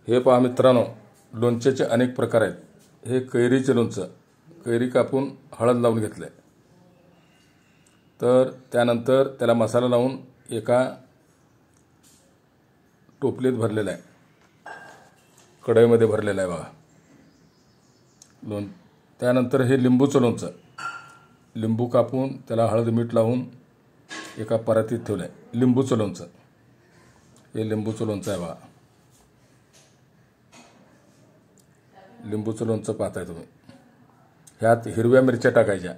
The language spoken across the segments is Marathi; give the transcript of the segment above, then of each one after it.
हे पहा मित्रांनो, लोणच्याचे अनेक प्रकार आहेत. हे कैरीचे लोणचं, कैरी कापून हळद लावून घेतले. तर त्यानंतर त्याला मसाला लावून एका टोपलीत भरलेला आहे, कढईमध्ये भरलेला आहे बघा त्यानंतर हे लिंबूचं लोणचं, लिंबू कापून त्याला हळद मीठ लावून एका परातीत ठेवलं आहे. लिंबूचं लोणचं, हे लिंबूचं लोणचं आहे बघा. लिंबूचं लोणचं पाहताय तुम्ही. ह्यात हिरव्या मिरच्या टाकायच्या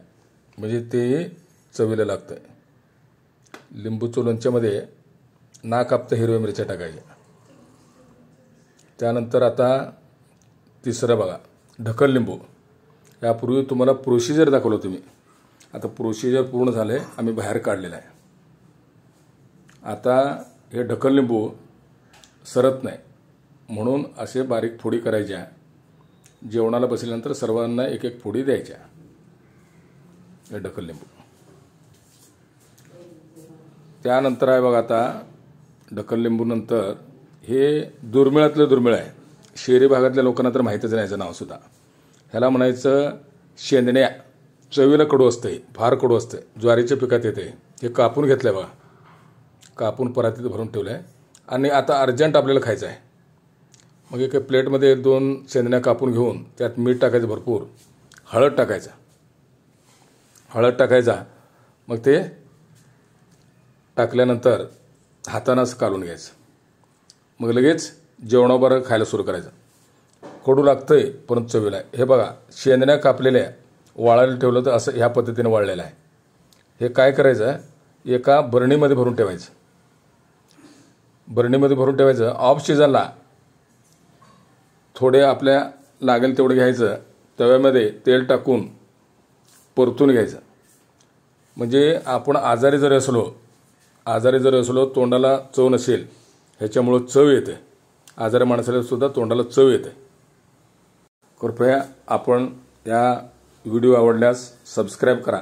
म्हणजे ते चवीला लागतं. लिंबूचं लोणच्यामध्ये ना कापता हिरव्या मिरच्या टाकायच्या. त्यानंतर आता तिसरं बघा, ढकल लिंबू. यापूर्वी तुम्हाला प्रोसिजर दाखवलं तुम्ही. आता प्रोसिजर पूर्ण झाले, आम्ही बाहेर काढलेलं आहे. आता हे ढकल लिंबू सरत नाही म्हणून असे बारीक फोडी करायच्या. जेवणाला बसल्यानंतर सर्वांना एक एक फोडी द्यायच्या. हे ढकल लिंबू. त्यानंतर आहे बघा, आता ढकल लिंबू नंतर हे दुर्मिळातलं दुर्मिळ आहे. शहरी भागातल्या लोकांना तर माहीतच नाही याचं नावसुद्धा. ह्याला म्हणायचं शेंदण्या. चवीला कडू असतं, हे फार कडू असतं. ज्वारीच्या पिकात येते. हे कापून घेतलं आहे बघा, कापून परातीत भरून ठेवलं आहे. आणि आता अर्जंट आपल्याला खायचं आहे. मग एका प्लेटमध्ये 2 शेंदण्या कापून घेऊन त्यात मीठ टाकायचं भरपूर, हळद टाकायचा. हळद टाकायचा मग ते टाकल्यानंतर हातानं असं काढून घ्यायचं. मग लगेच जेवणाबरोबर खायला सुरू करायचं. कडू लागतंय परंतु चवीला आहे. हे बघा, शेंदण्या कापलेल्या वाळायला ठेवलं तर असं ह्या पद्धतीने वाळलेलं आहे. हे काय करायचं, एका बरणीमध्ये भरून ठेवायचं. बरणीमध्ये भरून ठेवायचं. ऑफ सीझनला थोडे आपल्या लागेल तेवढे घ्यायचं. तव्यामध्ये तेल टाकून परतून घ्यायचं. म्हणजे आपण आजारी जरी असलो, तोंडाला चव नसेल, ह्याच्यामुळं चव येते. आजारी माणसाला सुद्धा तोंडाला चव येते. कृपया आपण या व्हिडिओ आवडल्यास सबस्क्राईब करा.